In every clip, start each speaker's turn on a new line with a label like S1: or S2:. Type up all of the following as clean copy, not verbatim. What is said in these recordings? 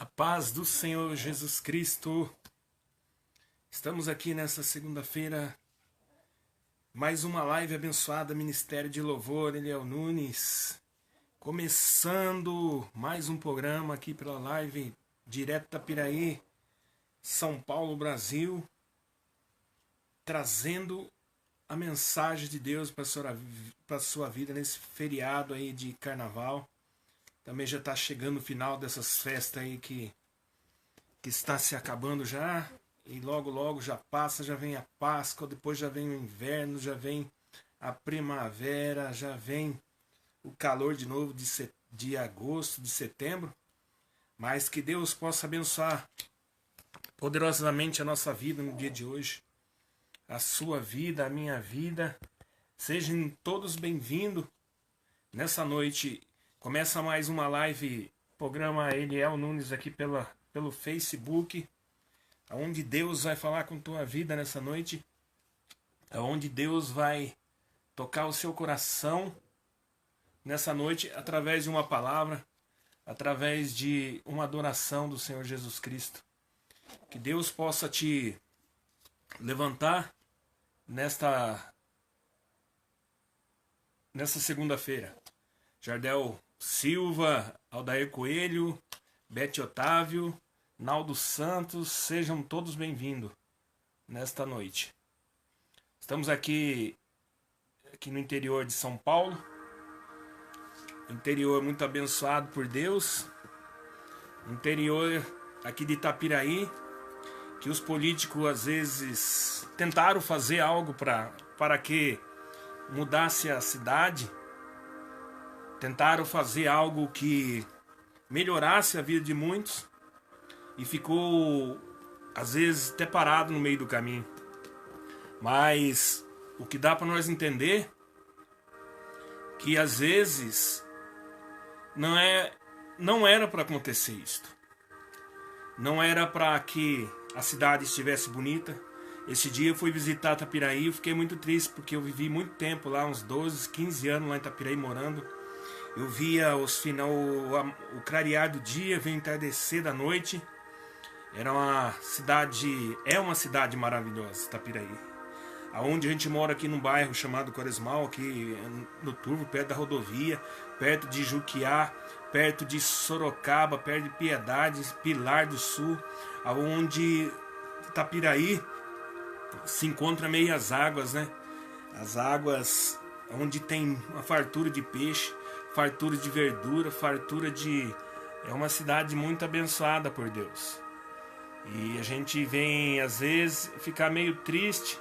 S1: A paz do Senhor Jesus Cristo. Estamos aqui nessa segunda-feira, mais uma live abençoada, Ministério de Louvor, Eliel Nunes. Começando mais um programa aqui pela live, direto da Piraí, São Paulo, Brasil, trazendo a mensagem de Deus para a sua vida nesse feriado aí de carnaval. Também já está chegando o final dessas festas aí que está se acabando já. E logo logo já passa, já vem a Páscoa, depois já vem o inverno, já vem a primavera, já vem o calor de novo de agosto, de setembro. Mas que Deus possa abençoar poderosamente a nossa vida no dia de hoje. A sua vida, a minha vida. Sejam todos bem-vindos nessa noite. Começa mais uma live, programa Eliel Nunes aqui pelo Facebook, onde Deus vai falar com tua vida nessa noite, onde Deus vai tocar o seu coração nessa noite através de uma palavra, através de uma adoração do Senhor Jesus Cristo. Que Deus possa te levantar nesta segunda-feira. Jardel Silva, Aldair Coelho, Bete Otávio, Naldo Santos, sejam todos bem-vindos nesta noite. Estamos aqui no interior de São Paulo, interior muito abençoado por Deus, interior aqui de Itapiraí, que os políticos às vezes tentaram fazer algo para que mudasse a cidade. Tentaram fazer algo que melhorasse a vida de muitos e ficou, às vezes, até parado no meio do caminho. Mas o que dá para nós entender que, às vezes, não era para acontecer isto. Não era para que a cidade estivesse bonita. Esse dia eu fui visitar Itapiraí e fiquei muito triste porque eu vivi muito tempo lá, uns 12, 15 anos lá em Itapiraí morando. Eu via o clarear do dia, vem entardecer da noite. É uma cidade maravilhosa, Itapiraí. Aonde a gente mora aqui num bairro chamado Quaresmal, aqui no Turvo, perto da rodovia, perto de Juquiá, perto de Sorocaba, perto de Piedade, Pilar do Sul, aonde Itapiraí se encontra meio as águas, né? As águas onde tem uma fartura de peixe, fartura de verdura, É uma cidade muito abençoada por Deus. E a gente vem, às vezes, ficar meio triste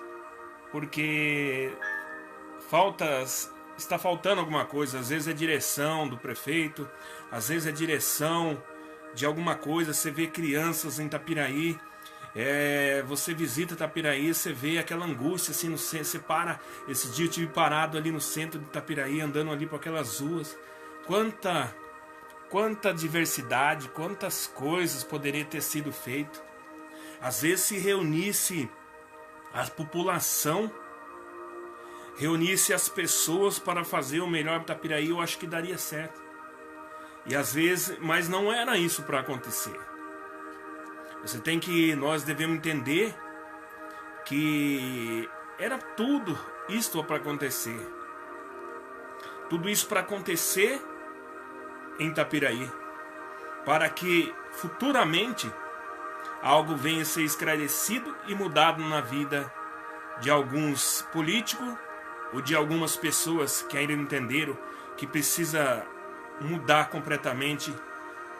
S1: porque está faltando alguma coisa. Às vezes é direção do prefeito, às vezes é direção de alguma coisa. Você vê crianças em Itapiraí, você visita Itapiraí, você vê aquela angústia assim no centro. Você para, esse dia eu estive parado ali no centro de Itapiraí, andando ali por aquelas ruas. Quanta diversidade, quantas coisas poderia ter sido feito. Às vezes se reunisse a população, reunisse as pessoas para fazer o melhor para Itapiraí, eu acho que daria certo. E às vezes, mas não era isso para acontecer. Nós devemos entender que era tudo isto para acontecer. Tudo isso para acontecer em Itapiraí, para que futuramente algo venha a ser esclarecido e mudado na vida de alguns políticos ou de algumas pessoas que ainda não entenderam que precisa mudar completamente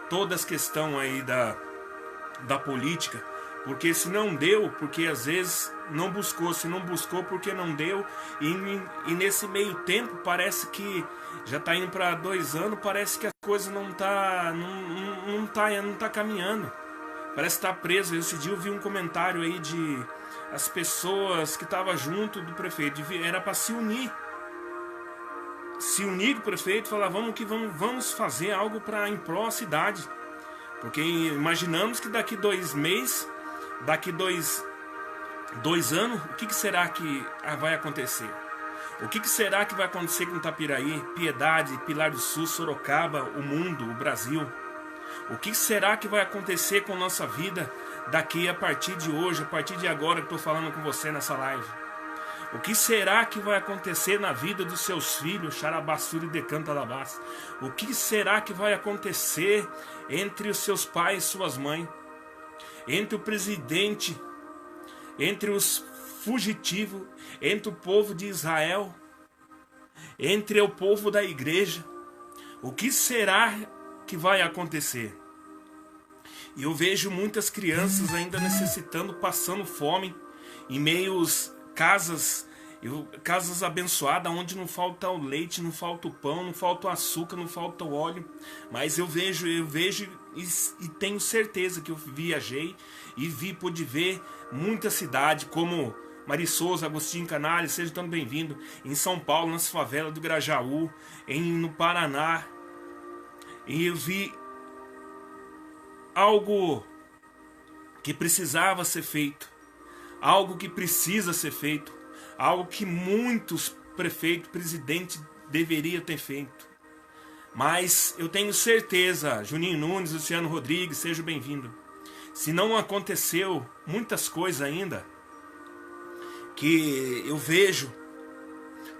S1: todas as questões aí da política, porque se não deu, porque às vezes não buscou, se não buscou porque não deu, e nesse meio tempo parece que já está indo para 2 anos, parece que a coisa não tá caminhando, parece que está preso. Esse dia eu vi um comentário aí de as pessoas que estavam junto do prefeito, era para se unir com o prefeito, falar vamos fazer algo para em prol da cidade. Porque imaginamos que daqui 2 meses, daqui 2 anos, o que será que vai acontecer? O que será que vai acontecer com Itapiraí, Piedade, Pilar do Sul, Sorocaba, o mundo, o Brasil? O que será que vai acontecer com nossa vida daqui a partir de hoje, a partir de agora que estou falando com você nessa live? O que será que vai acontecer na vida dos seus filhos? Xarabassuri de Cantalabás. O que será que vai acontecer entre os seus pais e suas mães? Entre o presidente, entre os fugitivos, entre o povo de Israel, entre o povo da igreja? O que será que vai acontecer? E eu vejo muitas crianças ainda necessitando, passando fome, em meios casas abençoadas, onde não falta o leite, não falta o pão, não falta o açúcar, não falta o óleo. Mas eu vejo e tenho certeza que eu viajei e pude ver muita cidade, como Marisosa, Agostinho Canales, seja tão bem-vindo, em São Paulo, nas favelas do Grajaú, no Paraná. E eu vi algo que precisava ser feito, algo que precisa ser feito, algo que muitos prefeitos, presidentes deveriam ter feito. Mas eu tenho certeza, Juninho Nunes, Luciano Rodrigues, seja bem-vindo. Se não aconteceu muitas coisas ainda, que eu vejo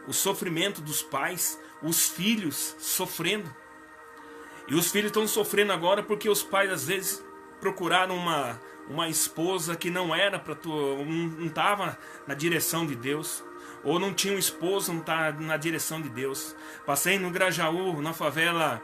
S1: o sofrimento dos pais, os filhos sofrendo. E os filhos estão sofrendo agora porque os pais às vezes procuraram uma esposa que não era para tu, não estava na direção de Deus, ou não tinha um esposo, não está na direção de Deus. Passei no Grajaú, na favela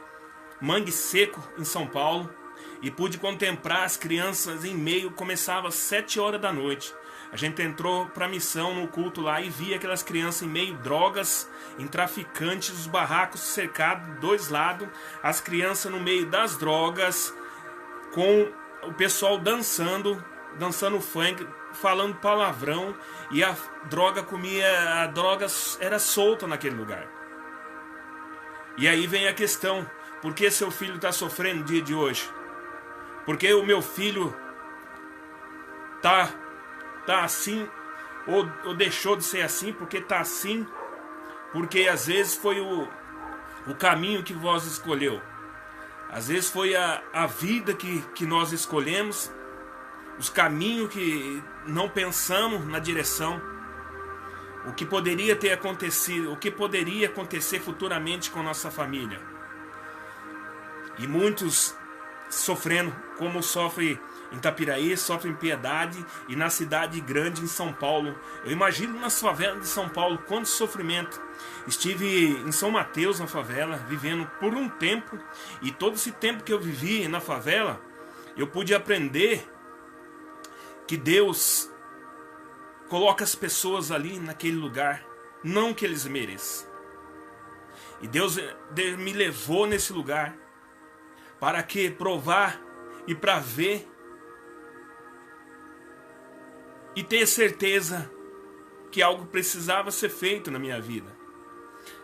S1: Mangue Seco, em São Paulo, e pude contemplar as crianças em meio, começava às 7 horas da noite. A gente entrou para a missão no culto lá e via aquelas crianças em meio drogas, em traficantes, os barracos cercados, dois lados, as crianças no meio das drogas, com o pessoal dançando funk, falando palavrão, e a droga era solta naquele lugar. E aí vem a questão: por que seu filho está sofrendo no dia de hoje? Por que o meu filho tá assim, ou deixou de ser assim? Porque tá assim, porque às vezes foi o caminho que vós escolheu, às vezes foi a vida que nós escolhemos, os caminhos que não pensamos na direção, o que poderia ter acontecido, o que poderia acontecer futuramente com nossa família. E muitos sofrendo, como sofre em Itapiraí, sofre em Piedade e na cidade grande em São Paulo. Eu imagino nas favelas de São Paulo quanto sofrimento. Estive em São Mateus, na favela, vivendo por um tempo, e todo esse tempo que eu vivi na favela, eu pude aprender que Deus coloca as pessoas ali naquele lugar, não que eles mereçam. E Deus me levou nesse lugar para que provar e para ver e ter certeza que algo precisava ser feito na minha vida,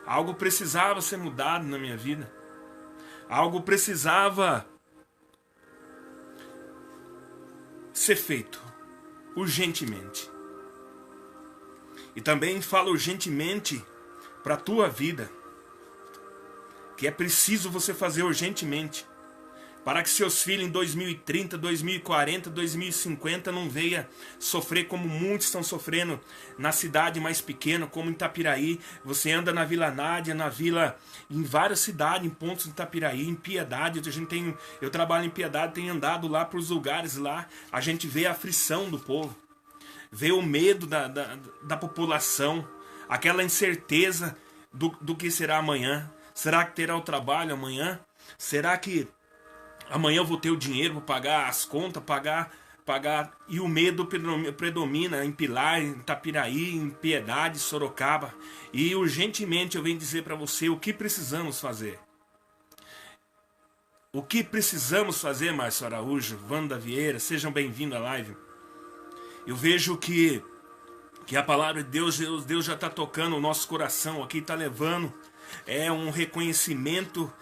S1: algo precisava ser mudado na minha vida, algo precisava ser feito urgentemente. E também falo urgentemente para a tua vida, que é preciso você fazer urgentemente, para que seus filhos em 2030, 2040, 2050 não venham sofrer como muitos estão sofrendo na cidade mais pequena, como em Itapiraí. Você anda na Vila Nádia, em várias cidades, em pontos de Itapiraí, em Piedade. Eu trabalho em Piedade, tenho andado lá para os lugares lá, a gente vê a aflição do povo, vê o medo da população, aquela incerteza do que será amanhã. Será que terá o trabalho amanhã? Será que amanhã eu vou ter o dinheiro para pagar as contas, pagar, e o medo predomina em Pilar, em Itapiraí, em Piedade, Sorocaba. E urgentemente eu venho dizer para você o que precisamos fazer. O que precisamos fazer, Márcio Araújo, Wanda Vieira, sejam bem-vindos à live. Eu vejo que a palavra de Deus já está tocando o nosso coração aqui, está levando um reconhecimento,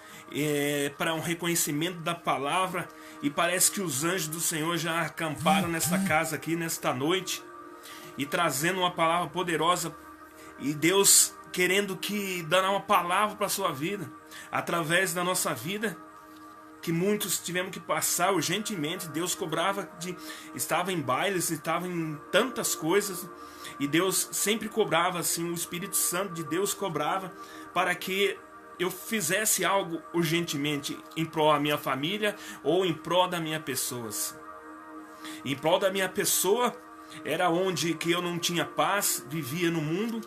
S1: para um reconhecimento da palavra, e parece que os anjos do Senhor já acamparam nesta casa aqui, nesta noite, e trazendo uma palavra poderosa, e Deus querendo dar uma palavra para a sua vida, através da nossa vida, que muitos tivemos que passar urgentemente. Deus cobrava, estava em bailes, estava em tantas coisas, e Deus sempre cobrava assim, o Espírito Santo de Deus cobrava para que eu fizesse algo urgentemente em prol da minha família ou em prol da minha pessoa. Em prol da minha pessoa era onde que eu não tinha paz, vivia no mundo,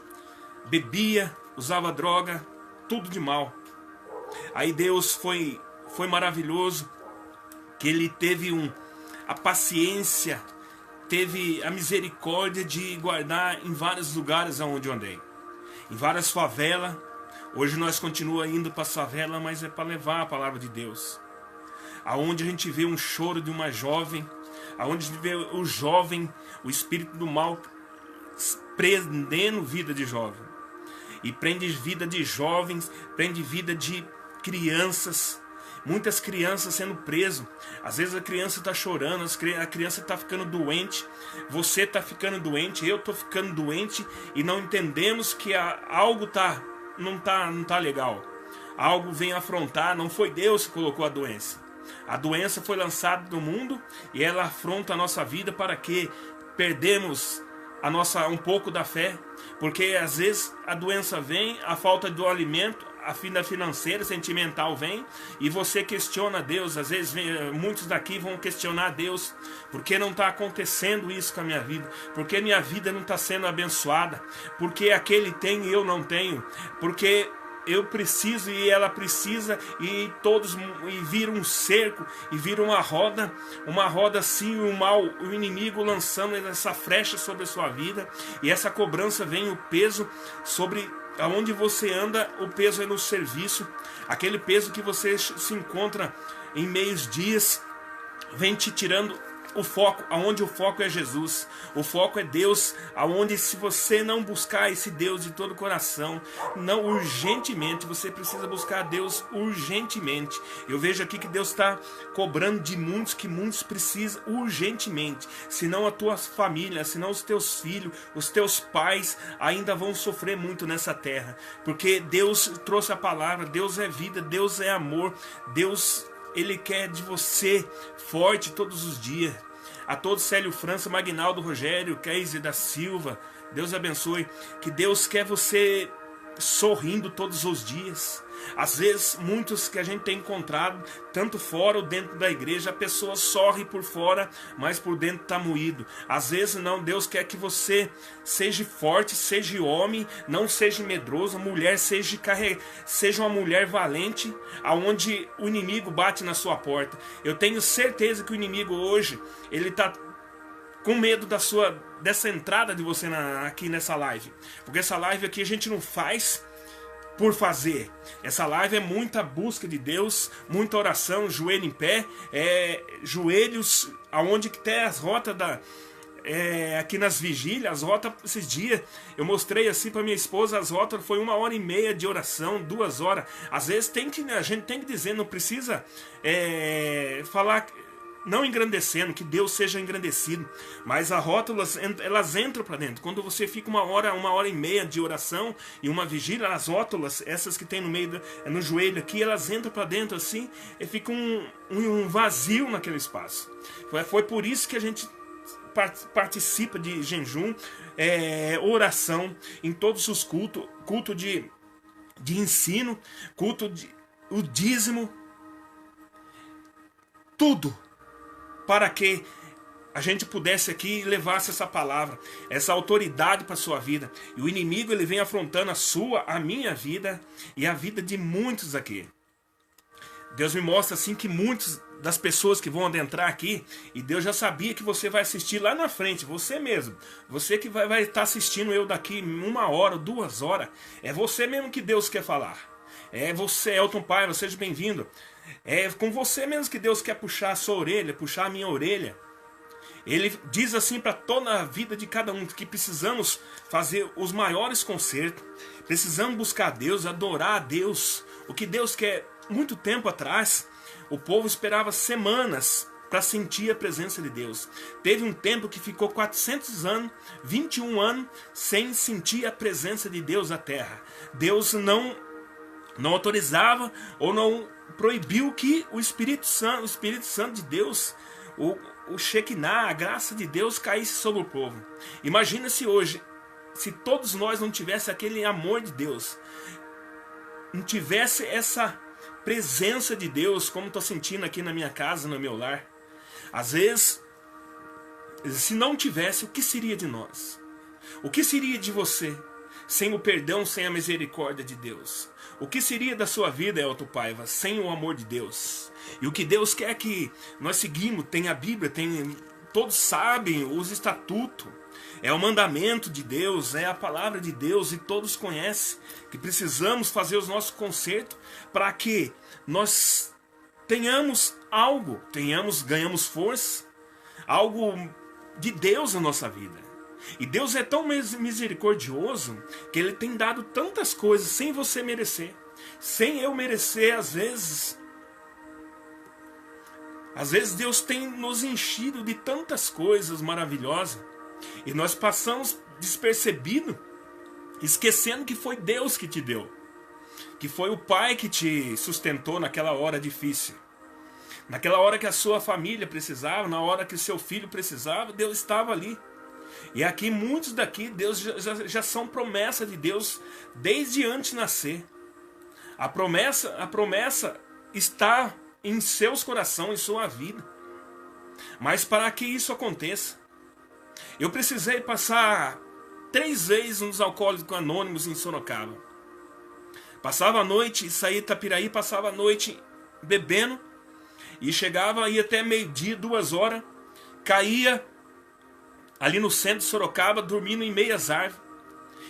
S1: bebia, usava droga, tudo de mal. Aí Deus foi maravilhoso, que Ele teve a paciência, teve a misericórdia de guardar em vários lugares onde eu andei, em várias favelas. Hoje nós continuamos indo para a favela, mas é para levar a palavra de Deus. Aonde a gente vê um choro de uma jovem, aonde a gente vê o jovem, o espírito do mal prendendo vida de jovem. E prende vida de jovens, prende vida de crianças. Muitas crianças sendo presas. Às vezes a criança está chorando, a criança está ficando doente, você está ficando doente, eu estou ficando doente, e não entendemos que algo não tá legal. Algo vem afrontar, não foi Deus que colocou a doença. A doença foi lançada no mundo e ela afronta a nossa vida para que perdemos um pouco da fé, porque às vezes a doença vem, a falta do alimento, a vida financeira, sentimental vem, e você questiona Deus. Às vezes muitos daqui vão questionar Deus, por que não está acontecendo isso com a minha vida? Por que minha vida não está sendo abençoada? Por que aquele tem e eu não tenho? Porque eu preciso e ela precisa, e todos viram um cerco, e viram uma roda assim, o mal, o inimigo lançando essa flecha sobre a sua vida, e essa cobrança vem, o peso sobre aonde você anda, o peso é no serviço, aquele peso que você se encontra em meios dias, vem te tirando o foco, aonde o foco é Jesus, o foco é Deus, aonde se você não buscar esse Deus de todo o coração, não urgentemente, você precisa buscar a Deus urgentemente. Eu vejo aqui que Deus está cobrando de muitos, que muitos precisam urgentemente, senão a tua família, senão os teus filhos, os teus pais ainda vão sofrer muito nessa terra, porque Deus trouxe a palavra, Deus é vida, Deus é amor, Deus, Ele quer de você forte todos os dias. A todos, Célio França, Magnaldo Rogério, Keise da Silva, Deus abençoe. Que Deus quer você sorrindo todos os dias. Às vezes, muitos que a gente tem encontrado, tanto fora ou dentro da igreja, a pessoa sorri por fora, mas por dentro está moído. Às vezes não, Deus quer que você seja forte, seja homem, não seja medroso, mulher seja uma mulher valente, aonde o inimigo bate na sua porta. Eu tenho certeza que o inimigo hoje, ele está com medo dessa entrada de você aqui nessa live, porque essa live aqui a gente não faz por fazer. Essa live é muita busca de Deus, muita oração, joelho em pé, joelhos aonde que tem as rotas aqui nas vigílias, as rotas esses dias, eu mostrei assim para minha esposa, as rotas foi 1h30 de oração, 2 horas. Às vezes a gente tem que dizer, não precisa falar, não engrandecendo, que Deus seja engrandecido, mas as rótulas, elas entram para dentro. Quando você fica 1h30 de oração e uma vigília, as rótulas, essas que tem no meio, no joelho aqui, elas entram para dentro assim, e fica um vazio naquele espaço. Foi por isso que a gente participa de jejum, oração, em todos os cultos, culto de ensino, culto o dízimo, tudo, para que a gente pudesse aqui levasse essa palavra, essa autoridade para a sua vida. E o inimigo, ele vem afrontando a minha vida e a vida de muitos aqui. Deus me mostra assim que muitas das pessoas que vão adentrar aqui, e Deus já sabia que você vai assistir lá na frente, você mesmo, você que vai estar assistindo eu daqui 1 hora, 2 horas, é você mesmo que Deus quer falar. É você, Elton Paiva, seja bem-vindo. É com você mesmo que Deus quer puxar a sua orelha, puxar a minha orelha. Ele diz assim para toda a vida de cada um, que precisamos fazer os maiores concertos, precisamos buscar a Deus, adorar a Deus. O que Deus quer, muito tempo atrás, o povo esperava semanas para sentir a presença de Deus. Teve um tempo que ficou 400 anos, 21 anos, sem sentir a presença de Deus na terra. Deus não autorizava ou não proibiu que o Espírito Santo de Deus, o Shekinah, a graça de Deus caísse sobre o povo. Imagina se hoje, se todos nós não tivéssemos aquele amor de Deus, não tivesse essa presença de Deus, como estou sentindo aqui na minha casa, no meu lar. Às vezes, se não tivesse, o que seria de nós? O que seria de você sem o perdão, sem a misericórdia de Deus? O que seria da sua vida, Elton Paiva, sem o amor de Deus? E o que Deus quer que nós seguimos, tem a Bíblia, todos sabem os estatutos, é o mandamento de Deus, é a palavra de Deus, e todos conhecem que precisamos fazer os nossos concertos para que nós tenhamos algo, ganhamos força, algo de Deus na nossa vida. E Deus é tão misericordioso que Ele tem dado tantas coisas sem você merecer, sem eu merecer. Às vezes Deus tem nos enchido de tantas coisas maravilhosas e nós passamos despercebido, esquecendo que foi Deus que te deu, que foi o Pai que te sustentou naquela hora difícil, naquela hora que a sua família precisava, na hora que o seu filho precisava, Deus estava ali. E aqui, muitos daqui, Deus já são promessa de Deus desde antes de nascer. A promessa está em seus corações, em sua vida. Mas para que isso aconteça, eu precisei passar 3 vezes nos Alcoólicos Anônimos em Sorocaba. Passava a noite, saía de Itapiraí, passava a noite bebendo, e chegava, ia até meio-dia, 2 horas, caía ali no centro de Sorocaba, dormindo em meias árvores.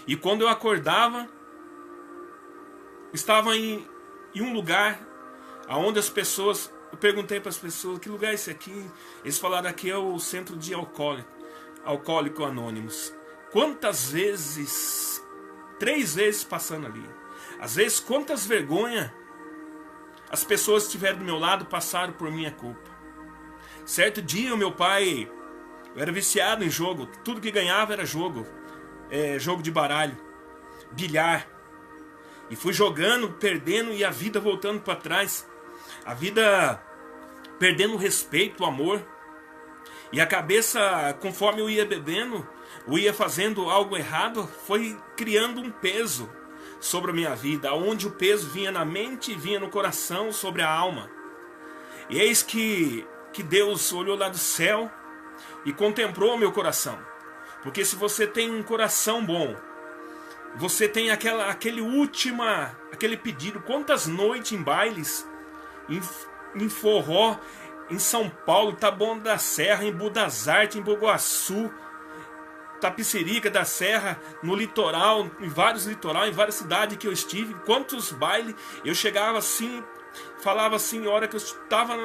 S1: E quando eu acordava, estava em um lugar onde as pessoas... Eu perguntei para as pessoas, que lugar é esse aqui? Eles falaram, aqui é o centro de Alcoólicos Anônimos. Quantas vezes? 3 vezes passando ali. Às vezes, quantas vergonhas as pessoas que estiveram do meu lado passaram por minha culpa. Certo dia, o meu pai... Eu era viciado em jogo, tudo que ganhava era jogo. Jogo de baralho, bilhar. E fui jogando, perdendo, e a vida voltando para trás. A vida perdendo o respeito, o amor. E a cabeça, conforme eu ia bebendo, eu ia fazendo algo errado, foi criando um peso sobre a minha vida, onde o peso vinha na mente, vinha no coração, sobre a alma. E eis que Deus olhou lá do céu e contemplou o meu coração. Porque se você tem um coração bom, você tem aquele pedido. Quantas noites em bailes, em forró, em São Paulo, Taboão da Serra, em Budas Artes, em Boguaçu, Tapicerica da Serra, no litoral, em várias cidades que eu estive. Quantos bailes eu chegava assim, falava assim, a hora que eu estava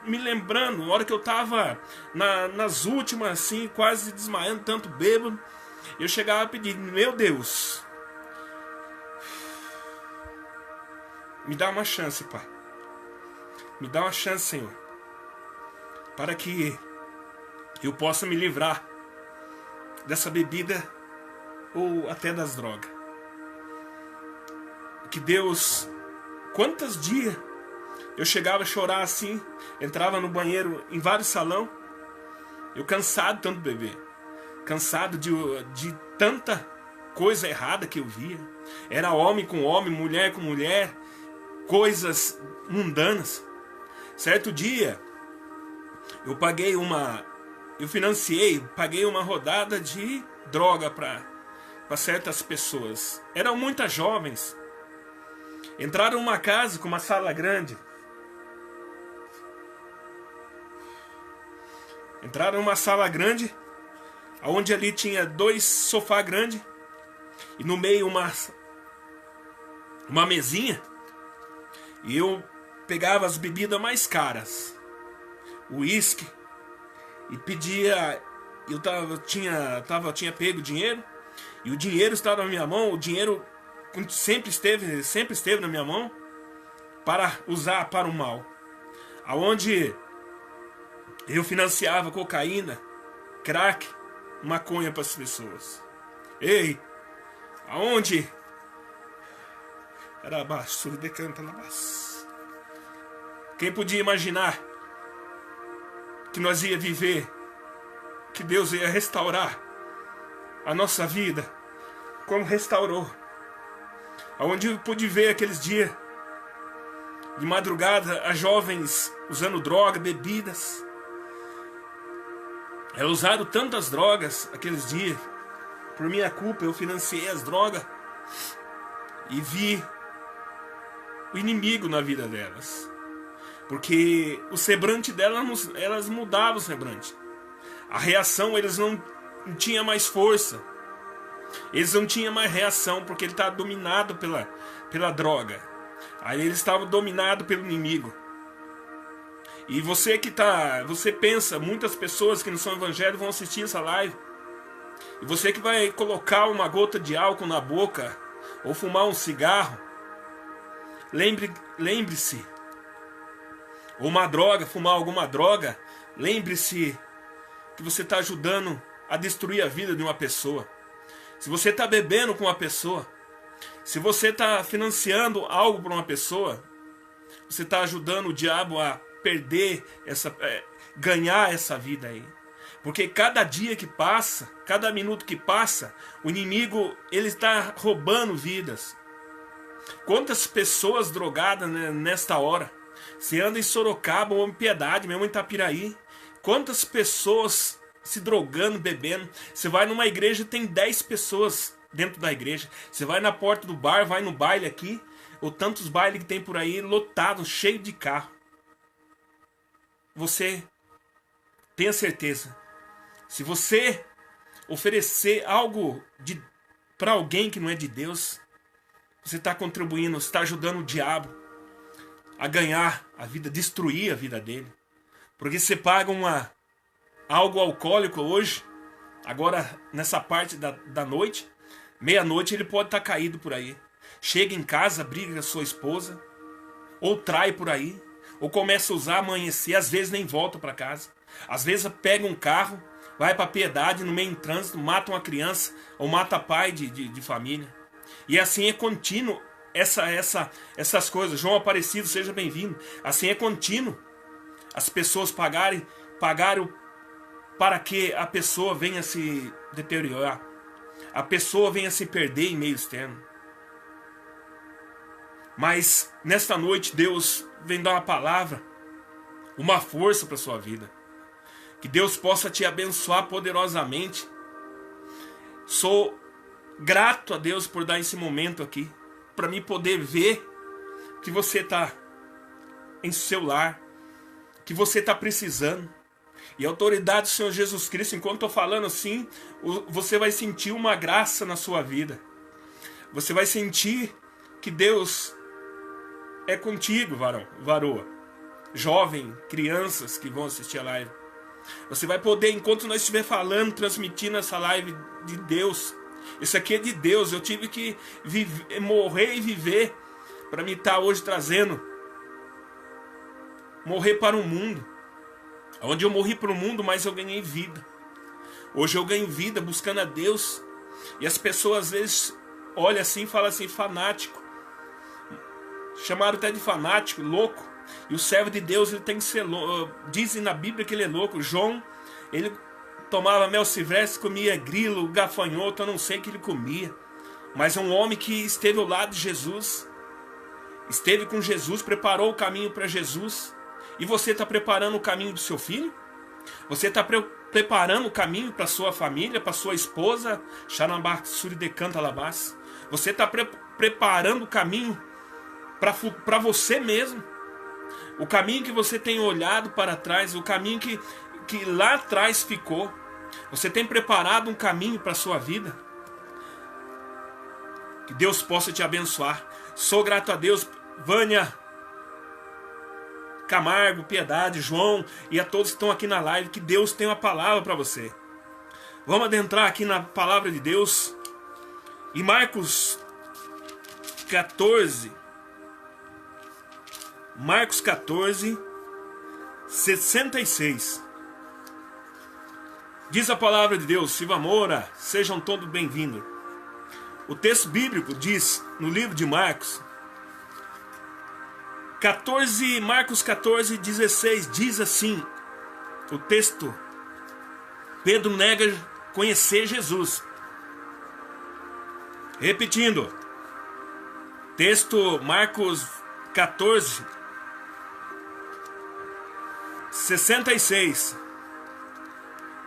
S1: me lembrando, a hora que eu estava nas últimas, assim, quase desmaiando, tanto bêbado, eu chegava a pedir, meu Deus, me dá uma chance, Pai. Me dá uma chance, Senhor, para que eu possa me livrar dessa bebida ou até das drogas. Que Deus, quantos dias eu chegava a chorar assim, entrava no banheiro em vários salão, eu cansado de tanto beber, cansado de tanta coisa errada que eu via. Era homem com homem, mulher com mulher, coisas mundanas. Certo dia, paguei uma rodada de droga para certas pessoas. Eram muitas jovens. Entraram numa casa com uma sala grande. Entraram numa sala grande, onde ali tinha 2 sofás grandes, e no meio uma mesinha. E eu pegava as bebidas mais caras, uísque, e pedia. Eu tinha pego dinheiro, e o dinheiro estava na minha mão. O dinheiro sempre esteve na minha mão para usar para o mal, aonde eu financiava cocaína, crack, maconha para as pessoas. Ei, aonde era baixo, decanta na baixo. Quem podia imaginar que nós ia viver, que Deus ia restaurar a nossa vida, como restaurou. Onde eu pude ver aqueles dias, de madrugada, as jovens usando droga, bebidas. Elas usaram tantas drogas aqueles dias. Por minha culpa, eu financiei as drogas. E vi o inimigo na vida delas. Porque o semblante delas, elas mudavam o semblante. A reação, eles não tinham mais força. Eles não tinham mais reação, porque ele estava dominado pela droga. Aí eles estavam dominados pelo inimigo. E você você pensa, muitas pessoas que não são evangélicos vão assistir essa live. E você que vai colocar uma gota de álcool na boca, ou fumar um cigarro, lembre-se, ou uma droga, fumar alguma droga, lembre-se que você está ajudando a destruir a vida de uma pessoa. Se você está bebendo com uma pessoa, se você está financiando algo para uma pessoa, você está ajudando o diabo a perder ganhar essa vida aí. Porque cada dia que passa, cada minuto que passa, o inimigo ele está roubando vidas. Quantas pessoas drogadas, né, nesta hora? Você anda em Sorocaba ou em Piedade, mesmo em Itapiraí. Quantas pessoas se drogando, bebendo? Você vai numa igreja, tem 10 pessoas dentro da igreja. Você vai na porta do bar, vai no baile aqui, ou tantos bailes que tem por aí, lotados, cheio de carro. Você tenha certeza, se você oferecer algo para alguém que não é de Deus, você está contribuindo, você está ajudando o diabo a ganhar a vida, destruir a vida dele. Porque você paga algo alcoólico hoje, agora nessa parte da noite, meia-noite ele pode estar caído por aí. Chega em casa, briga com a sua esposa, ou trai por aí, ou começa a usar, amanhecer, às vezes nem volta para casa. Às vezes pega um carro, vai para Piedade, no meio do trânsito, mata uma criança, ou mata pai de família. E assim é contínuo essas coisas. João Aparecido, seja bem-vindo. Assim é contínuo. As pessoas pagaram para que a pessoa venha se deteriorar. A pessoa venha se perder em meio externo. Mas nesta noite Deus vem dar uma palavra, uma força para a sua vida. Que Deus possa te abençoar poderosamente. Sou grato a Deus por dar esse momento aqui, para mim poder ver que você está em seu lar, que você está precisando. E a autoridade do Senhor Jesus Cristo, enquanto estou falando assim, você vai sentir uma graça na sua vida. Você vai sentir que Deus é contigo, varoa, jovem, crianças que vão assistir a live. Você vai poder, enquanto nós estiver falando, transmitindo essa live de Deus. Isso aqui é de Deus. Eu tive que morrer e viver para me estar hoje trazendo. Morrer para o mundo. Onde eu morri para o mundo, mas eu ganhei vida. Hoje eu ganho vida buscando a Deus. E as pessoas às vezes olham assim e falam assim, fanático. Chamaram até de fanático, louco. E o servo de Deus, ele tem que ser louco. Dizem na Bíblia que ele é louco. João, ele tomava mel silvestre, comia grilo, gafanhoto, eu não sei o que ele comia. Mas é um homem que esteve ao lado de Jesus. Esteve com Jesus, preparou o caminho para Jesus. E você está preparando o caminho do seu filho? Você está preparando o caminho para sua família, para sua esposa? Você está preparando o caminho para você mesmo? O caminho que você tem olhado para trás, o caminho que lá atrás ficou. Você tem preparado um caminho para a sua vida? Que Deus possa te abençoar. Sou grato a Deus, Vânia, Camargo, Piedade, João e a todos que estão aqui na live. Que Deus tem uma palavra para você. Vamos adentrar aqui na palavra de Deus. Em Marcos 14. Marcos 14, 66. Diz a palavra de Deus, Silva Moura, sejam todos bem-vindos. O texto bíblico diz, no livro de Marcos, Marcos 14, 16 diz assim, o texto: Pedro nega conhecer Jesus. Repetindo, texto Marcos 14, 66.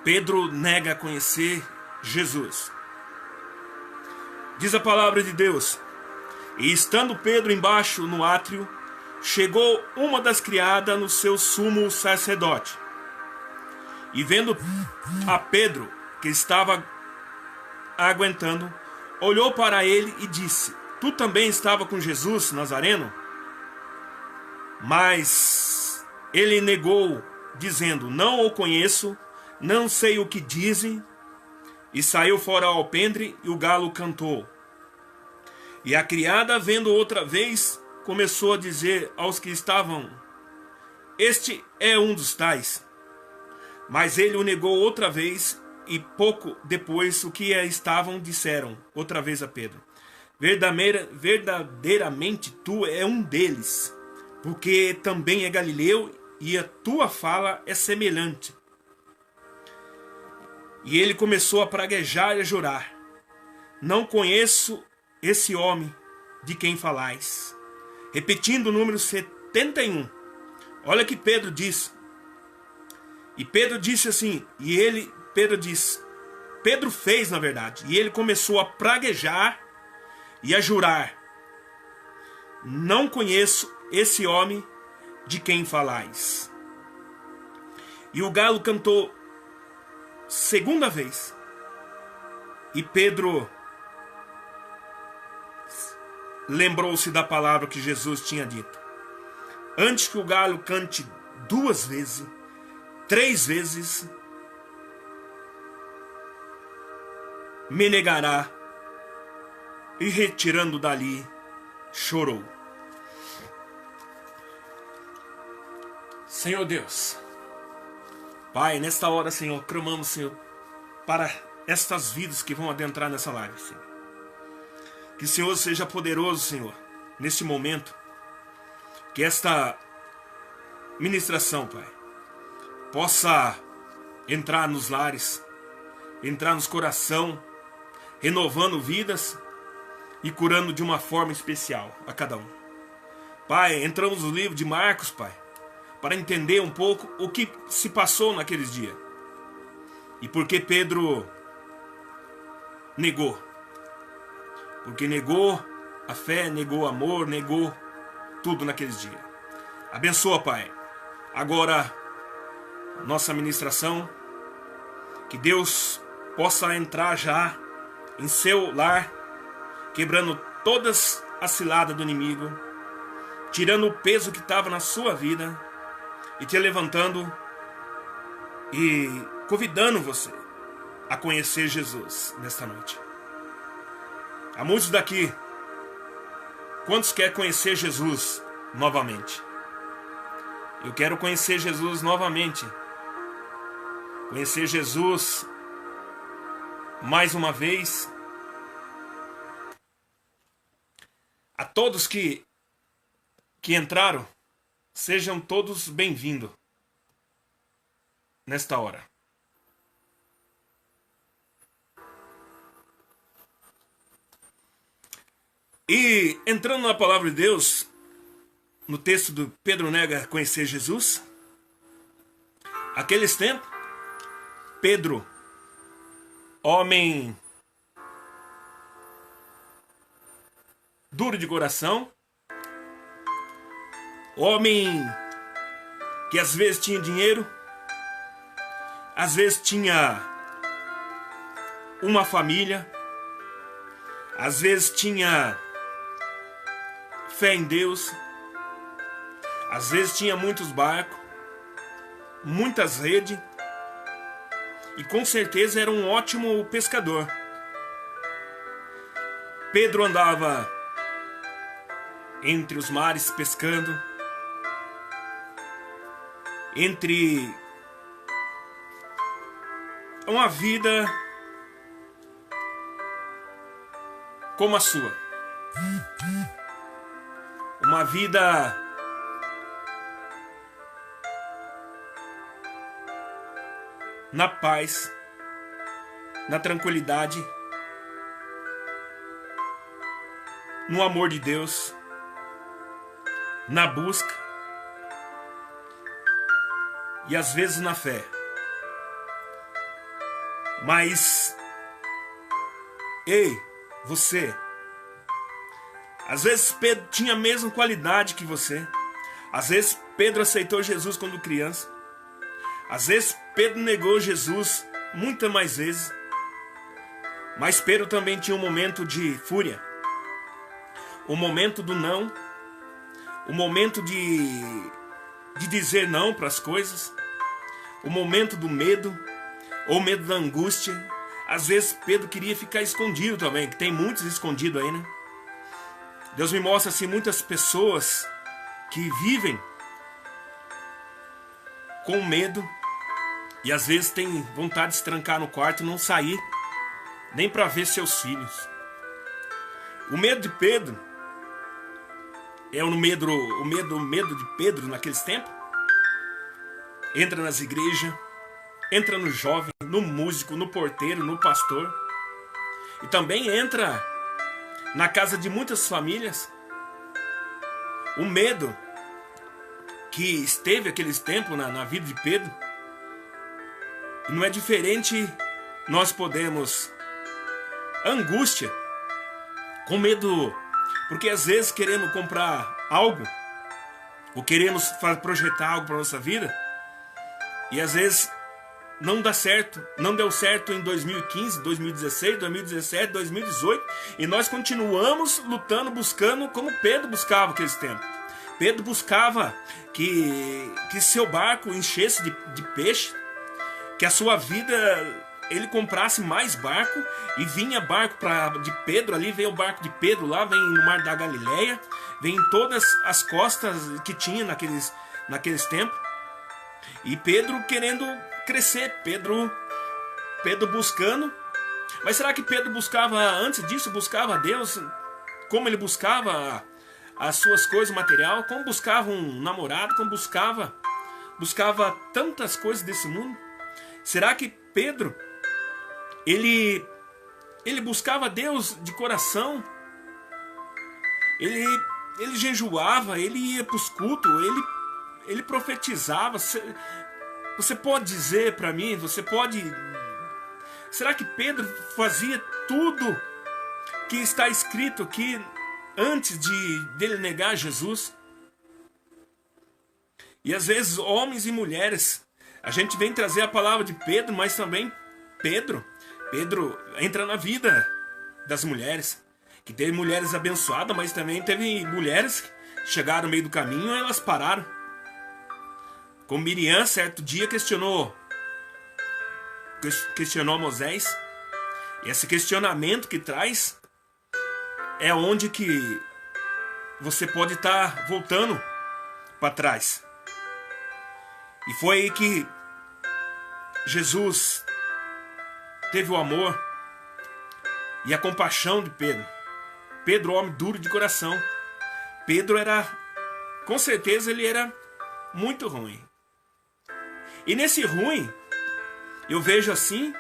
S1: Pedro nega conhecer Jesus. Diz a palavra de Deus: e estando Pedro embaixo no átrio, chegou uma das criadas no seu sumo sacerdote. E vendo a Pedro, que estava aguentando, olhou para ele e disse: tu também estava com Jesus Nazareno? Mas ele negou, dizendo: não o conheço, não sei o que dizem. E saiu fora ao alpendre, e o galo cantou. E a criada, vendo outra vez, começou a dizer aos que estavam: este é um dos tais. Mas ele o negou outra vez, e pouco depois o que estavam disseram outra vez a Pedro: verdadeiramente tu é um deles, porque também é galileu, e a tua fala é semelhante. E ele começou a praguejar e a jurar: não conheço esse homem de quem falais. Repetindo o número 71. Olha que Pedro disse. E Pedro disse assim, Pedro fez na verdade, e ele começou a praguejar e a jurar: não conheço esse homem de quem falais. E o galo cantou segunda vez. E Pedro lembrou-se da palavra que Jesus tinha dito: antes que o galo cante 2 vezes, 3 vezes, me negará. E retirando dali, chorou. Senhor Deus, Pai, nesta hora, Senhor, clamamos, Senhor, para estas vidas que vão adentrar nessa live, Senhor. Que o Senhor seja poderoso, Senhor, neste momento. Que esta ministração, Pai, possa entrar nos lares, entrar nos corações, renovando vidas e curando de uma forma especial a cada um. Pai, entramos no livro de Marcos, Pai, para entender um pouco o que se passou naqueles dias. E por que Pedro negou. Porque negou a fé, negou o amor, negou tudo naqueles dias. Abençoa, Pai, agora nossa ministração. Que Deus possa entrar já em seu lar, quebrando todas as ciladas do inimigo, tirando o peso que estava na sua vida e te levantando e convidando você a conhecer Jesus nesta noite. Há muitos daqui, quantos querem conhecer Jesus novamente? Eu quero conhecer Jesus novamente. Conhecer Jesus mais uma vez. A todos que entraram, sejam todos bem-vindos nesta hora. E entrando na palavra de Deus, no texto do Pedro nega conhecer Jesus, aqueles tempos, Pedro, homem duro de coração, homem que às vezes tinha dinheiro, às vezes tinha uma família, às vezes tinha fé em Deus, às vezes tinha muitos barcos, muitas redes, e com certeza era um ótimo pescador. Pedro andava entre os mares pescando, entre uma vida como a sua, uma vida na paz, na tranquilidade, no amor de Deus, na busca e às vezes na fé. Mas, ei, você, às vezes Pedro tinha a mesma qualidade que você. Às vezes Pedro aceitou Jesus quando criança. Às vezes Pedro negou Jesus muitas mais vezes. Mas Pedro também tinha um momento de fúria. O momento do não. O momento de dizer não para as coisas. O momento do medo. Ou medo da angústia. Às vezes Pedro queria ficar escondido também, que tem muitos escondidos aí, né? Deus me mostra assim muitas pessoas que vivem com medo e às vezes tem vontade de se trancar no quarto e não sair nem para ver seus filhos. O medo de Pedro é o medo de Pedro naqueles tempos. Entra nas igrejas, entra no jovem, no músico, no porteiro, no pastor. E também entra na casa de muitas famílias. O medo que esteve aqueles tempos na vida de Pedro. E não é diferente, nós podemos. Angústia, com medo, porque às vezes queremos comprar algo, ou queremos projetar algo para a nossa vida, e às vezes não dá certo, não deu certo em 2015, 2016, 2017, 2018, e nós continuamos lutando, buscando como Pedro buscava aqueles tempos. Pedro buscava que seu barco enchesse de peixe, que a sua vida ele comprasse mais barco, e vinha barco de Pedro ali, vem o barco de Pedro lá, vem no mar da Galileia, vem em todas as costas que tinha naqueles tempos, e Pedro querendo crescer, Pedro buscando. Mas será que Pedro buscava, antes disso, buscava a Deus, como ele buscava as suas coisas material, como buscava um namorado, como buscava tantas coisas desse mundo? Será que Pedro ele buscava Deus de coração? Ele jejuava, ele ia para os cultos, ele profetizava. Você pode dizer para mim, será que Pedro fazia tudo que está escrito aqui antes dele negar Jesus? E às vezes homens e mulheres, a gente vem trazer a palavra de Pedro, mas também Pedro entra na vida das mulheres, que teve mulheres abençoadas, mas também teve mulheres que chegaram no meio do caminho e elas pararam. Como Miriam, certo dia, questionou Moisés. E esse questionamento que traz é onde que você pode estar voltando para trás. E foi aí que Jesus teve o amor e a compaixão de Pedro. Pedro, homem duro de coração. Pedro com certeza ele era muito ruim. E nesse ruim, eu vejo assim,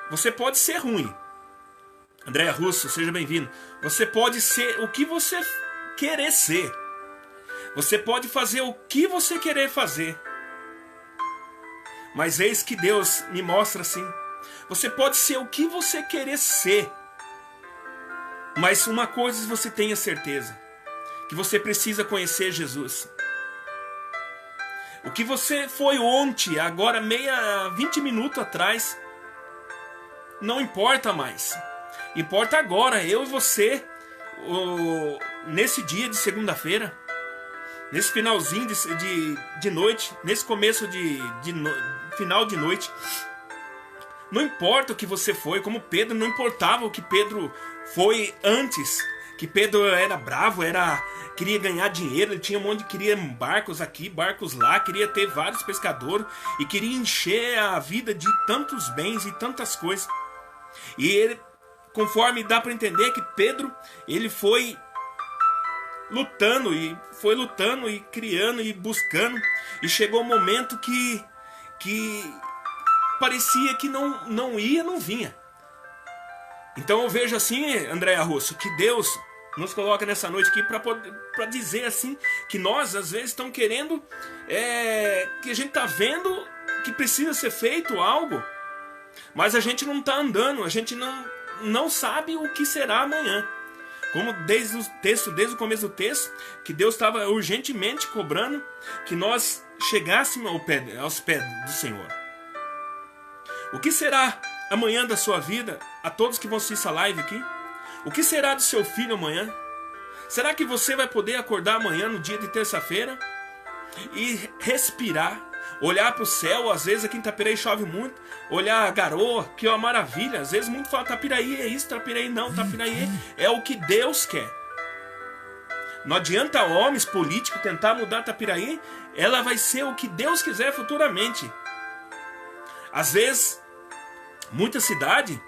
S1: você pode ser ruim. Andréa Russo, seja bem-vindo. Você pode ser o que você querer ser. Você pode fazer o que você querer fazer. Mas eis que Deus me mostra assim. Você pode ser o que você querer ser. Mas uma coisa você tenha certeza. Que você precisa conhecer Jesus. O que você foi ontem, agora 20 minutos atrás, não importa mais. Importa agora, eu e você, nesse dia de segunda-feira, nesse finalzinho de noite, nesse começo final de noite. Não importa o que você foi, como Pedro, não importava o que Pedro foi antes. Que Pedro era bravo, queria ganhar dinheiro, ele tinha queria barcos aqui, barcos lá, queria ter vários pescadores e queria encher a vida de tantos bens e tantas coisas. E ele, conforme dá para entender que Pedro, ele foi lutando e criando e buscando, e chegou o momento que parecia que não ia, não vinha. Então eu vejo assim, Andréa Russo, que Deus nos coloca nessa noite aqui para dizer assim, que nós às vezes estamos querendo, que a gente está vendo que precisa ser feito algo, mas a gente não está andando, a gente não sabe o que será amanhã. Como desde o começo do texto, que Deus estava urgentemente cobrando que nós chegássemos aos pés do Senhor. O que será amanhã da sua vida, a todos que vão assistir essa live aqui? O que será do seu filho amanhã? Será que você vai poder acordar amanhã, no dia de terça-feira, e respirar, olhar para o céu? Às vezes aqui em Itapiraí chove muito, olhar a garoa, que é uma maravilha. Às vezes muito fala, Itapiraí é isso, Itapiraí não, Itapiraí é o que Deus quer. Não adianta homens políticos tentar mudar Itapiraí, ela vai ser o que Deus quiser futuramente. Às vezes, muita cidade,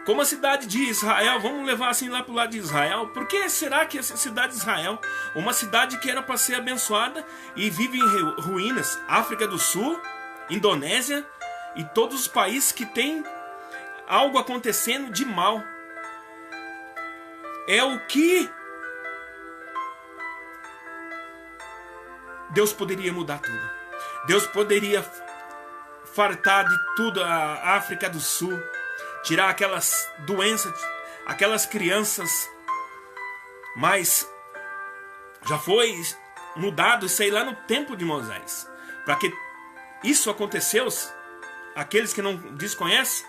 S1: como a cidade de Israel, vamos levar assim lá para o lado de Israel. Por que será que essa cidade de Israel, uma cidade que era para ser abençoada e vive em ruínas, África do Sul, Indonésia e todos os países que tem algo acontecendo de mal? É o que Deus poderia mudar tudo. Deus poderia fartar de tudo a África do Sul, tirar aquelas doenças, aquelas crianças, mas já foi mudado isso aí lá no tempo de Moisés. Para que isso acontecesse, aqueles que não desconhecem,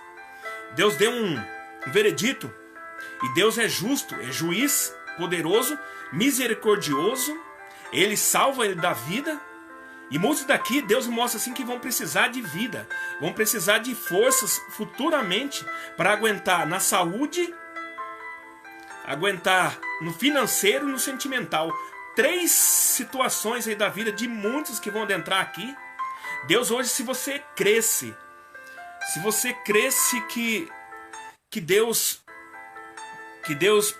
S1: Deus deu um veredito, e Deus é justo, é juiz, poderoso, misericordioso, Ele salva, Ele dá vida. E muitos daqui, Deus mostra assim que vão precisar de vida, vão precisar de forças futuramente para aguentar na saúde, aguentar no financeiro e no sentimental. 3 situações aí da vida de muitos que vão adentrar aqui. Deus hoje, se você cresce que Deus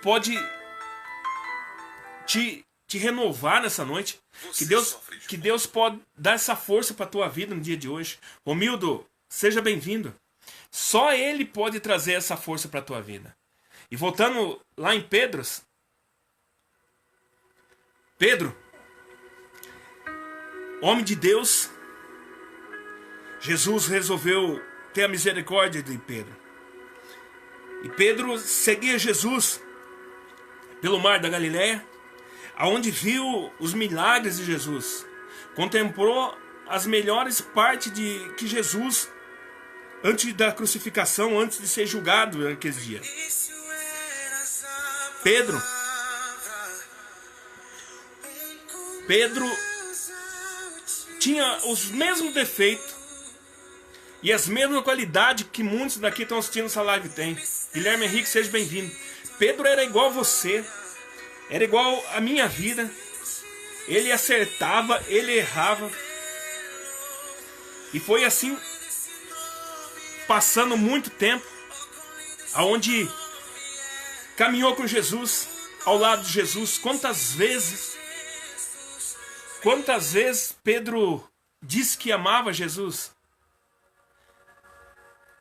S1: pode te renovar nessa noite, que Deus pode dar essa força para a tua vida no dia de hoje. Romildo, seja bem-vindo. Só Ele pode trazer essa força para a tua vida. E voltando lá em Pedro, homem de Deus, Jesus resolveu ter a misericórdia de Pedro. E Pedro seguia Jesus pelo mar da Galileia, aonde viu os milagres de Jesus, contemplou as melhores partes de que Jesus, antes da crucificação, antes de ser julgado naqueles dias. Pedro tinha os mesmos defeitos e as mesmas qualidades que muitos daqui estão assistindo essa live tem. Guilherme Henrique, seja bem-vindo. Pedro era igual a você, era igual a minha vida. Ele acertava, ele errava. E foi assim, passando muito tempo, aonde caminhou com Jesus, ao lado de Jesus. Quantas vezes Pedro disse que amava Jesus?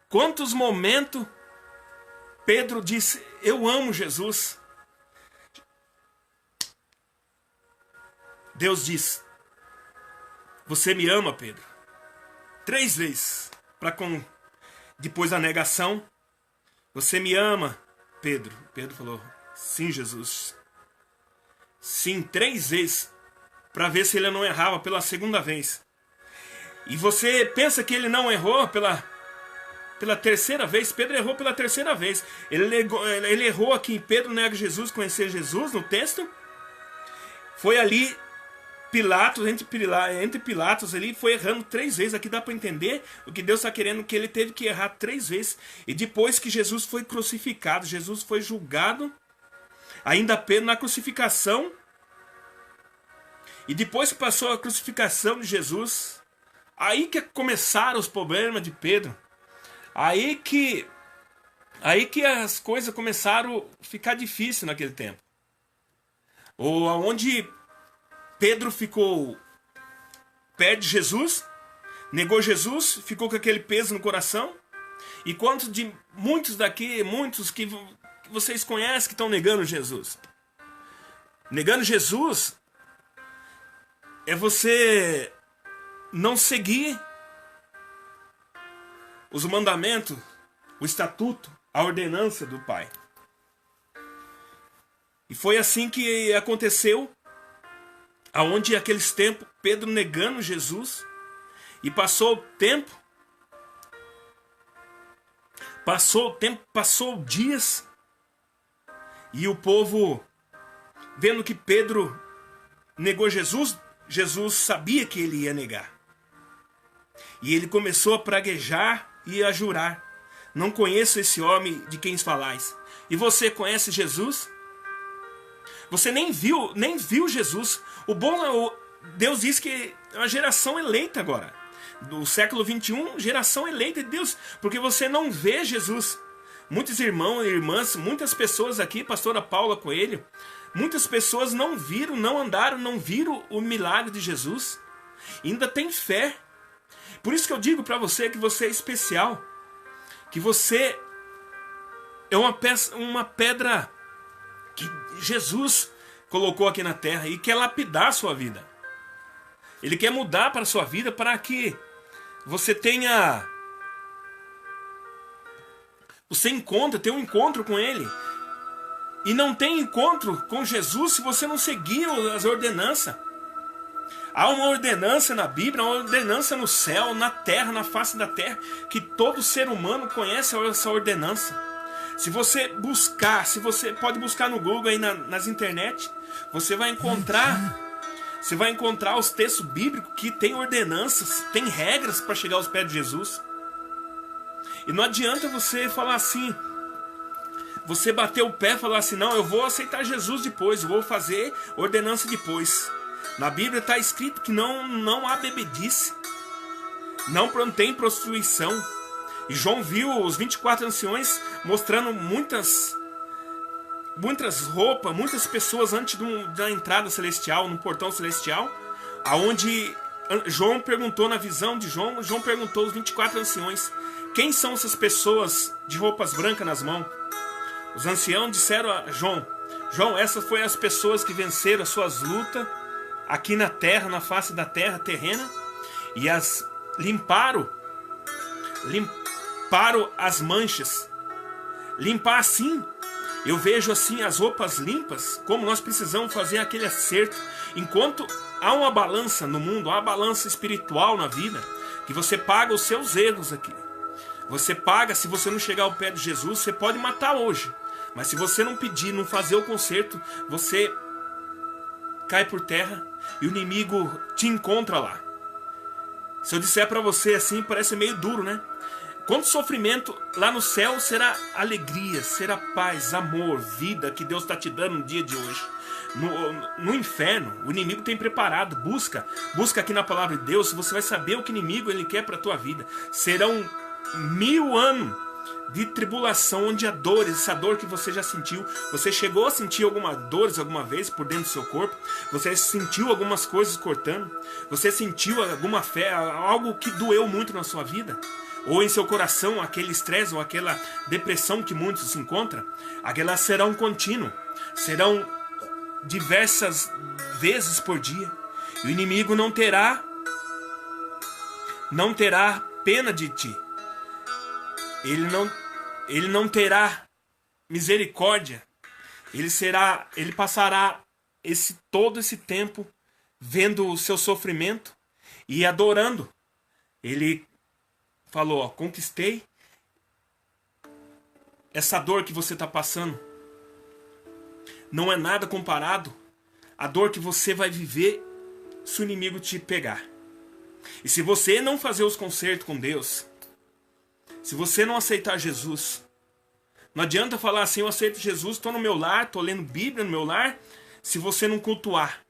S1: Quantos momentos Pedro disse, eu amo Jesus? Deus diz, você me ama, Pedro? 3 vezes. Depois da negação, você me ama, Pedro? Pedro falou, sim, Jesus. Sim, 3 vezes. Para ver se ele não errava pela 2ª vez. E você pensa que ele não errou pela 3ª vez? Pedro errou pela 3ª vez. Ele errou aqui em Pedro nega Jesus, conhecer Jesus no texto. Foi ali Pilatos, entre Pilatos ali, foi errando 3 vezes. Aqui dá para entender o que Deus está querendo, que ele teve que errar 3 vezes. E depois que Jesus foi crucificado, Jesus foi julgado, ainda Pedro na crucificação. E depois que passou a crucificação de Jesus, aí que começaram os problemas de Pedro. Aí que as coisas começaram a ficar difíceis naquele tempo. Onde Pedro ficou perto de Jesus, negou Jesus, ficou com aquele peso no coração. E quantos de muitos daqui, muitos que vocês conhecem que estão negando Jesus? Negando Jesus é você não seguir os mandamentos, o estatuto, a ordenança do Pai. E foi assim que aconteceu, aonde aqueles tempos, Pedro negando Jesus, e passou dias, e o povo, vendo que Pedro negou Jesus, Jesus sabia que ele ia negar. E ele começou a praguejar e a jurar: não conheço esse homem de quem falais. E você conhece Jesus? Você nem viu Jesus. Deus diz que é uma geração eleita agora. Do século 21, geração eleita de Deus. Porque você não vê Jesus. Muitos irmãos e irmãs, muitas pessoas aqui, pastora Paula Coelho, muitas pessoas não viram, não andaram, não viram o milagre de Jesus. Ainda tem fé. Por isso que eu digo para você que você é especial. Que você é uma pedra que Jesus colocou aqui na terra e quer lapidar a sua vida. Ele quer mudar para a sua vida para que você tenha... Você tenha um encontro com Ele. E não tem encontro com Jesus se você não seguir as ordenanças. Há uma ordenança na Bíblia, uma ordenança no céu, na terra, na face da terra, que todo ser humano conhece essa ordenança. Se você buscar, se você pode buscar no Google aí nas internet, você vai encontrar os textos bíblicos que tem ordenanças, tem regras para chegar aos pés de Jesus. E não adianta você falar assim, você bater o pé e falar assim: não, eu vou aceitar Jesus depois, eu vou fazer ordenança depois. Na Bíblia está escrito que não há bebedice, não tem prostituição. E João viu os 24 anciões mostrando muitas roupas, muitas pessoas antes da entrada celestial, no portão celestial, aonde João perguntou, na visão de João perguntou aos 24 anciões: quem são essas pessoas de roupas brancas nas mãos? Os anciãos disseram a João: essas foram as pessoas que venceram as suas lutas aqui na terra, na face da terra terrena, e as limparam as manchas. Limpar assim, eu vejo assim as roupas limpas, como nós precisamos fazer aquele acerto. Enquanto há uma balança no mundo, há uma balança espiritual na vida, que você paga os seus erros aqui. Você paga, se você não chegar ao pé de Jesus, você pode matar hoje. Mas se você não pedir, não fazer o conserto, você cai por terra e o inimigo te encontra lá. Se eu disser para você assim, parece meio duro, né? Quanto sofrimento lá no céu será alegria, será paz, amor, vida que Deus está te dando no dia de hoje. No inferno, o inimigo tem preparado. Busca aqui na palavra de Deus, você vai saber o que o inimigo ele quer para a tua vida. Serão 1000 anos de tribulação, onde há dores, essa dor que você já sentiu. Você chegou a sentir algumas dores alguma vez por dentro do seu corpo? Você sentiu algumas coisas cortando? Você sentiu alguma fé, algo que doeu muito na sua vida? Ou em seu coração, aquele estresse ou aquela depressão que muitos se encontram? Aquelas serão contínuas, serão diversas vezes por dia. E o inimigo não terá pena de ti. Ele não terá misericórdia. Ele passará todo esse tempo vendo o seu sofrimento e adorando. Ele falou: ó, conquistei essa dor que você está passando. Não é nada comparado à dor que você vai viver se o inimigo te pegar. E se você não fazer os concertos com Deus, se você não aceitar Jesus, não adianta falar assim: eu aceito Jesus, estou no meu lar, estou lendo Bíblia no meu lar, se você não cultuar.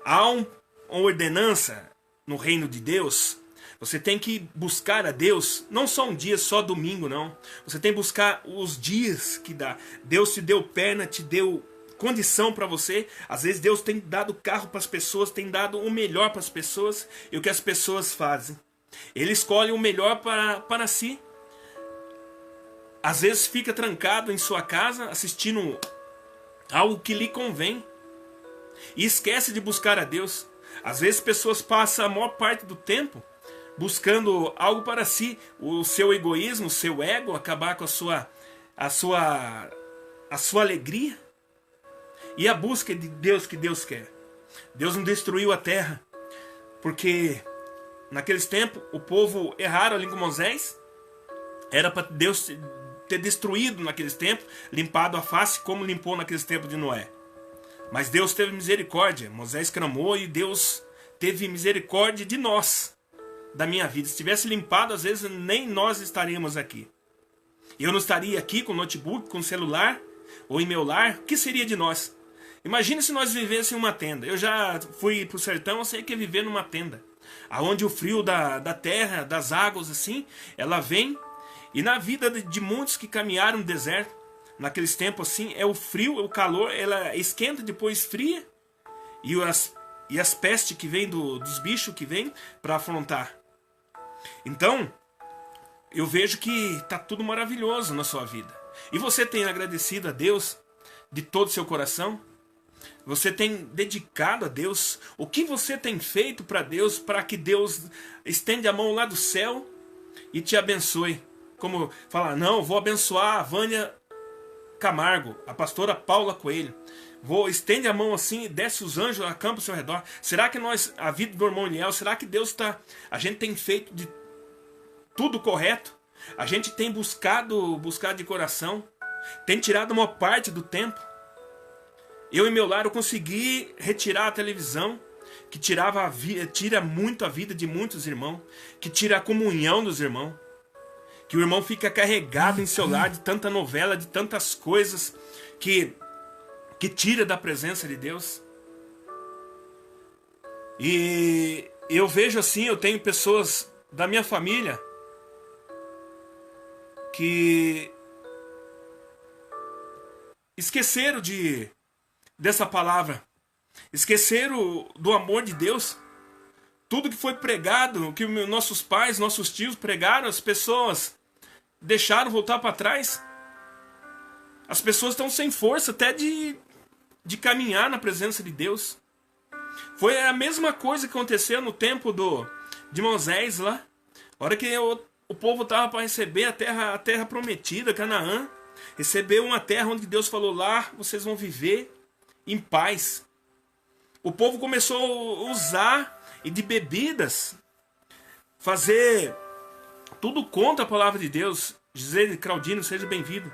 S1: Há uma ordenança no reino de Deus. Você tem que buscar a Deus, não só um dia, só domingo, não. Você tem que buscar os dias que dá. Deus te deu perna, te deu condição para você. Às vezes Deus tem dado carro para as pessoas, tem dado o melhor para as pessoas. E o que as pessoas fazem? Ele escolhe o melhor para si. Às vezes fica trancado em sua casa assistindo algo que lhe convém e esquece de buscar a Deus. Às vezes pessoas passam a maior parte do tempo buscando algo para si, o seu egoísmo, o seu ego, acabar com a sua alegria e a busca de Deus que Deus quer. Deus não destruiu a terra porque naqueles tempos o povo erraram ali com Moisés. Era para Deus ter destruído naqueles tempos, limpado a face como limpou naqueles tempos de Noé. Mas Deus teve misericórdia. Moisés clamou e Deus teve misericórdia de nós, da minha vida. Se tivesse limpado, às vezes nem nós estaríamos aqui. Eu não estaria aqui com notebook, com celular, ou em meu lar. O que seria de nós? Imagina se nós vivêssemos em uma tenda. Eu já fui para o sertão, eu sei que é viver numa tenda, aonde o frio da terra, das águas assim, ela vem. E na vida de muitos que caminharam no deserto, naqueles tempos assim, é o frio, o calor, ela esquenta, depois fria. E as pestes que vêm dos bichos que vêm para afrontar. Então, eu vejo que está tudo maravilhoso na sua vida. E você tem agradecido a Deus de todo o seu coração? Você tem dedicado a Deus? O que você tem feito para Deus, para que Deus estende a mão lá do céu e te abençoe? Como falar, não, vou abençoar a Vânia Camargo, a pastora Paula Coelho. Estende a mão assim e desce os anjos, acampa ao seu redor. Será que a vida do irmão Eliel, será que Deus está... A gente tem feito de tudo correto? A gente tem buscado de coração? Tem tirado uma parte do tempo? Eu, em meu lar, eu consegui retirar a televisão, que tira muito a vida de muitos irmãos, que tira a comunhão dos irmãos, que o irmão fica carregado em seu lar de tanta novela, de tantas coisas que tira da presença de Deus. E eu vejo assim, eu tenho pessoas da minha família que esqueceram dessa palavra, esqueceram do amor de Deus. Tudo que foi pregado, que nossos pais, nossos tios pregaram, as pessoas deixaram voltar para trás. As pessoas estão sem força até de caminhar na presença de Deus. Foi a mesma coisa que aconteceu no tempo de Moisés lá. A hora que o povo estava para receber a terra prometida, Canaã. Recebeu uma terra onde Deus falou, lá vocês vão viver em paz. O povo começou a usar e de bebidas, fazer tudo contra a palavra de Deus. Gisele Claudino, seja bem-vindo.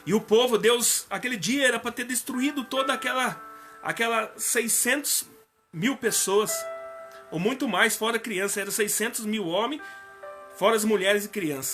S1: E o povo, Deus, aquele dia era para ter destruído toda aquela 600 mil pessoas, ou muito mais, fora criança. Era 600 mil homens, fora as mulheres e crianças.